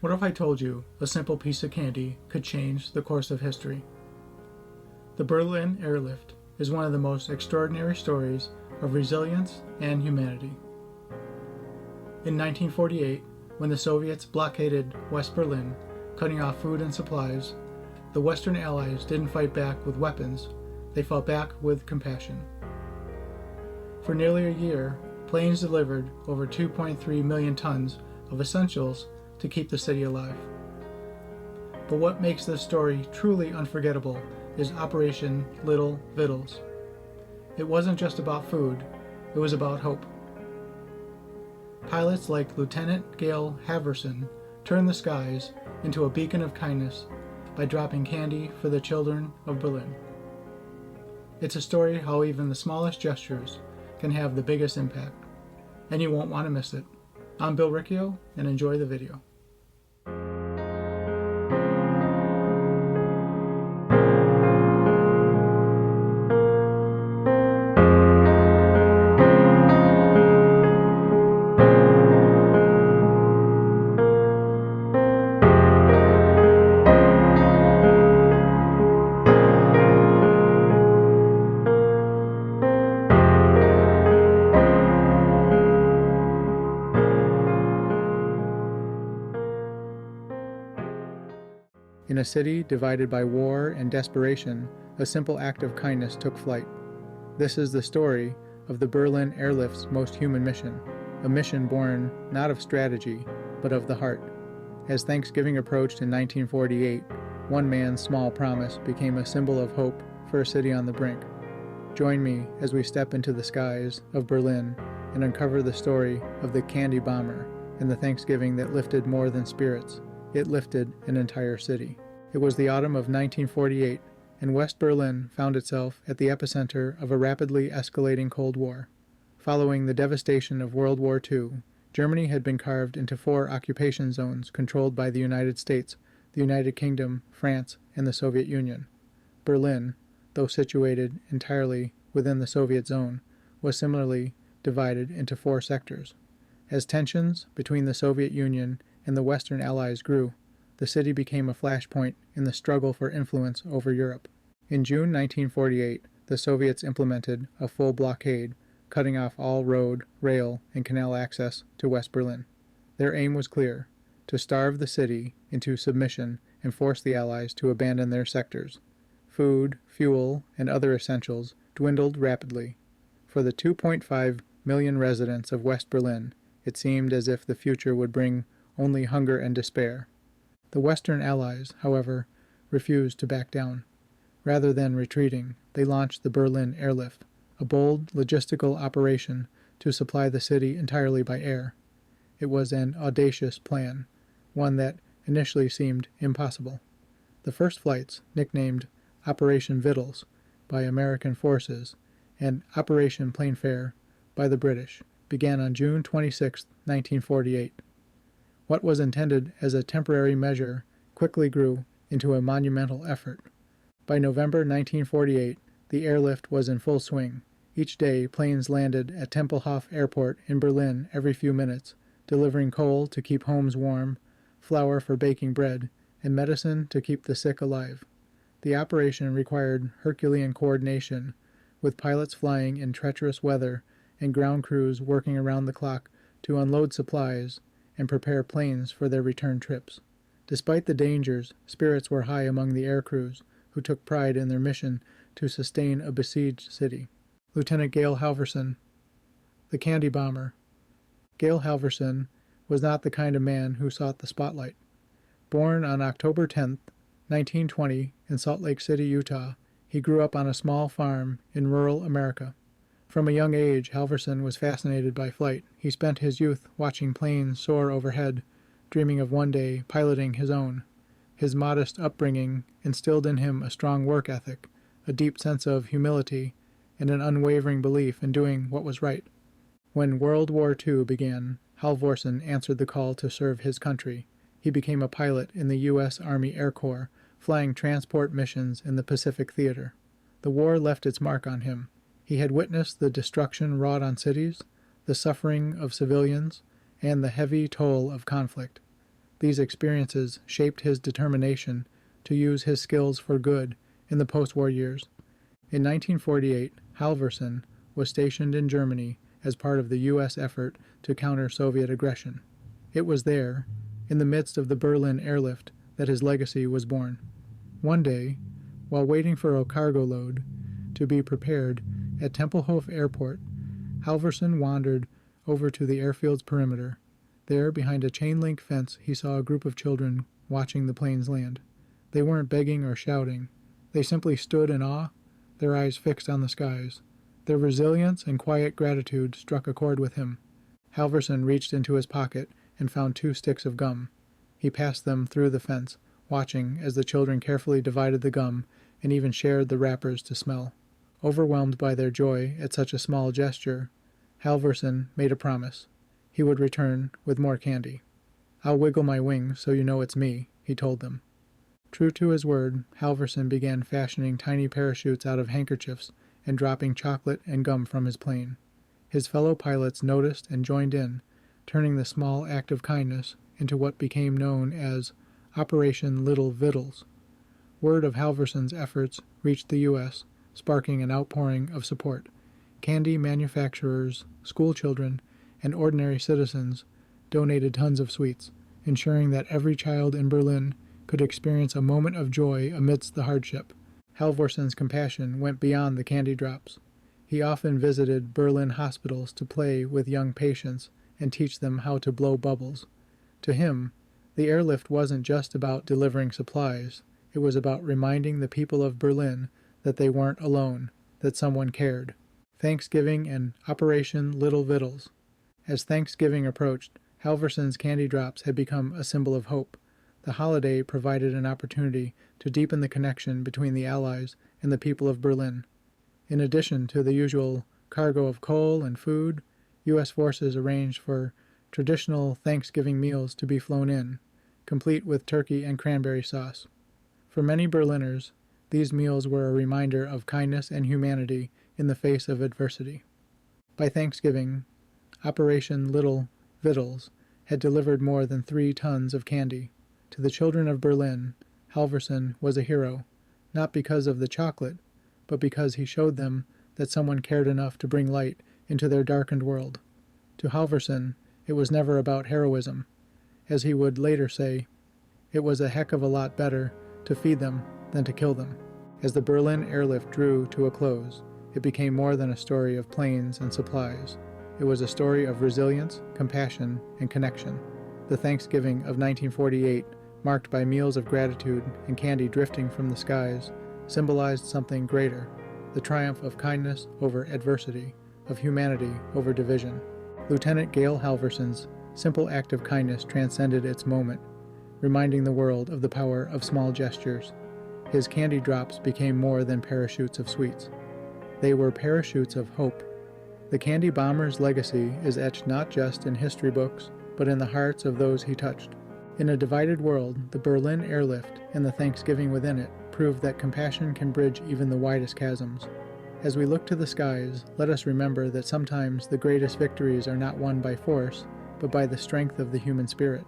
What if I told you a simple piece of candy could change the course of history? The Berlin Airlift is one of the most extraordinary stories of resilience and humanity. In 1948, when the Soviets blockaded West Berlin, cutting off food and supplies, the Western Allies didn't fight back with weapons, they fought back with compassion. For nearly a year, planes delivered over 2.3 million tons of essentials to keep the city alive. But what makes this story truly unforgettable is Operation Little Vittles. It wasn't just about food, it was about hope. Pilots like Lieutenant Gail Halvorsen turned the skies into a beacon of kindness by dropping candy for the children of Berlin. It's a story how even the smallest gestures can have the biggest impact, and you won't want to miss it. I'm Bill Riccio, and enjoy the video. In a city divided by war and desperation, a simple act of kindness took flight. This is the story of the Berlin Airlift's most human mission, a mission born not of strategy, but of the heart. As Thanksgiving approached in 1948, one man's small promise became a symbol of hope for a city on the brink. Join me as we step into the skies of Berlin and uncover the story of the candy bomber and the Thanksgiving that lifted more than spirits. It lifted an entire city. It was the autumn of 1948, and West Berlin found itself at the epicenter of a rapidly escalating Cold War. Following the devastation of World War II, Germany had been carved into 4 occupation zones controlled by the United States, the United Kingdom, France, and the Soviet Union. Berlin, though situated entirely within the Soviet zone, was similarly divided into 4 sectors. As tensions between the Soviet Union and the Western Allies grew, the city became a flashpoint in the struggle for influence over Europe. In June 1948, the Soviets implemented a full blockade, cutting off all road, rail, and canal access to West Berlin. Their aim was clear: to starve the city into submission and force the Allies to abandon their sectors. Food, fuel, and other essentials dwindled rapidly. For the 2.5 million residents of West Berlin, it seemed as if the future would bring only hunger and despair. The Western Allies, however, refused to back down. Rather than retreating, they launched the Berlin Airlift, a bold logistical operation to supply the city entirely by air. It was an audacious plan, one that initially seemed impossible. The first flights, nicknamed Operation Vittles by American forces and Operation Plainfare by the British, began on June 26, 1948. What was intended as a temporary measure quickly grew into a monumental effort. By November 1948, the airlift was in full swing. Each day, planes landed at Tempelhof Airport in Berlin every few minutes, delivering coal to keep homes warm, flour for baking bread, and medicine to keep the sick alive. The operation required Herculean coordination, with pilots flying in treacherous weather and ground crews working around the clock to unload supplies and prepare planes for their return trips. Despite the dangers, spirits were high among the air crews, who took pride in their mission to sustain a besieged city. Lieutenant Gail Halvorsen, the candy bomber. Gail Halvorsen was not the kind of man who sought the spotlight. Born on October 10, 1920, in Salt Lake City, Utah, he grew up on a small farm in rural America. From a young age, Halvorsen was fascinated by flight. He spent his youth watching planes soar overhead, dreaming of one day piloting his own. His modest upbringing instilled in him a strong work ethic, a deep sense of humility, and an unwavering belief in doing what was right. When World War II began, Halvorsen answered the call to serve his country. He became a pilot in the U.S. Army Air Corps, flying transport missions in the Pacific Theater. The war left its mark on him. He had witnessed the destruction wrought on cities, the suffering of civilians, and the heavy toll of conflict. These experiences shaped his determination to use his skills for good in the post-war years. In 1948, Halvorsen was stationed in Germany as part of the U.S. effort to counter Soviet aggression. It was there, in the midst of the Berlin Airlift, that his legacy was born. One day, while waiting for a cargo load to be prepared at Tempelhof Airport, Halvorsen wandered over to the airfield's perimeter. There, behind a chain-link fence, he saw a group of children watching the planes land. They weren't begging or shouting. They simply stood in awe, their eyes fixed on the skies. Their resilience and quiet gratitude struck a chord with him. Halvorsen reached into his pocket and found 2 sticks of gum. He passed them through the fence, watching as the children carefully divided the gum and even shared the wrappers to smell. Overwhelmed by their joy at such a small gesture, Halvorsen made a promise. He would return with more candy. "I'll wiggle my wings so you know it's me," he told them. True to his word, Halvorsen began fashioning tiny parachutes out of handkerchiefs and dropping chocolate and gum from his plane. His fellow pilots noticed and joined in, turning the small act of kindness into what became known as Operation Little Vittles. Word of Halvorsen's efforts reached the U.S., sparking an outpouring of support. Candy manufacturers, school children, and ordinary citizens donated tons of sweets, ensuring that every child in Berlin could experience a moment of joy amidst the hardship. Halvorsen's compassion went beyond the candy drops. He often visited Berlin hospitals to play with young patients and teach them how to blow bubbles. To him, the airlift wasn't just about delivering supplies. It was about reminding the people of Berlin that they weren't alone, that someone cared. Thanksgiving and Operation Little Vittles. As Thanksgiving approached, Halvorsen's candy drops had become a symbol of hope. The holiday provided an opportunity to deepen the connection between the Allies and the people of Berlin. In addition to the usual cargo of coal and food, U.S. forces arranged for traditional Thanksgiving meals to be flown in, complete with turkey and cranberry sauce. For many Berliners, these meals were a reminder of kindness and humanity in the face of adversity. By Thanksgiving, Operation Little Vittles had delivered more than 3 tons of candy. To the children of Berlin, Halvorsen was a hero, not because of the chocolate, but because he showed them that someone cared enough to bring light into their darkened world. To Halvorsen, it was never about heroism. As he would later say, it was a heck of a lot better to feed them than to kill them. As the Berlin Airlift drew to a close, it became more than a story of planes and supplies. It was a story of resilience, compassion, and connection. The Thanksgiving of 1948, marked by meals of gratitude and candy drifting from the skies, symbolized something greater, the triumph of kindness over adversity, of humanity over division. Lieutenant Gail Halvorsen's simple act of kindness transcended its moment, reminding the world of the power of small gestures. His candy drops became more than parachutes of sweets. They were parachutes of hope. The candy bomber's legacy is etched not just in history books, but in the hearts of those he touched. In a divided world, the Berlin Airlift and the Thanksgiving within it proved that compassion can bridge even the widest chasms. As we look to the skies, let us remember that sometimes the greatest victories are not won by force, but by the strength of the human spirit.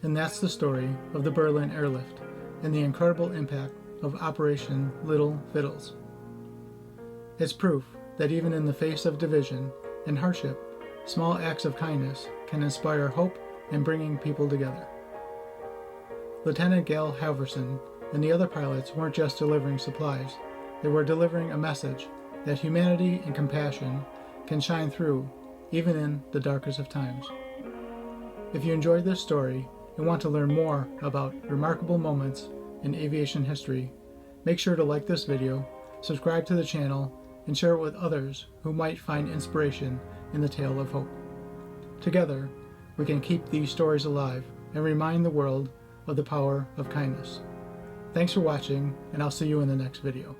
And that's the story of the Berlin Airlift and the incredible impact of Operation Little Vittles. It's proof that even in the face of division and hardship, small acts of kindness can inspire hope in bringing people together. Lieutenant Gail Halvorsen and the other pilots weren't just delivering supplies, they were delivering a message that humanity and compassion can shine through even in the darkest of times. If you enjoyed this story and want to learn more about remarkable moments in aviation history, make sure to like this video, subscribe to the channel, and share it with others who might find inspiration in the tale of hope. Together, we can keep these stories alive and remind the world of the power of kindness. Thanks for watching, and I'll see you in the next video.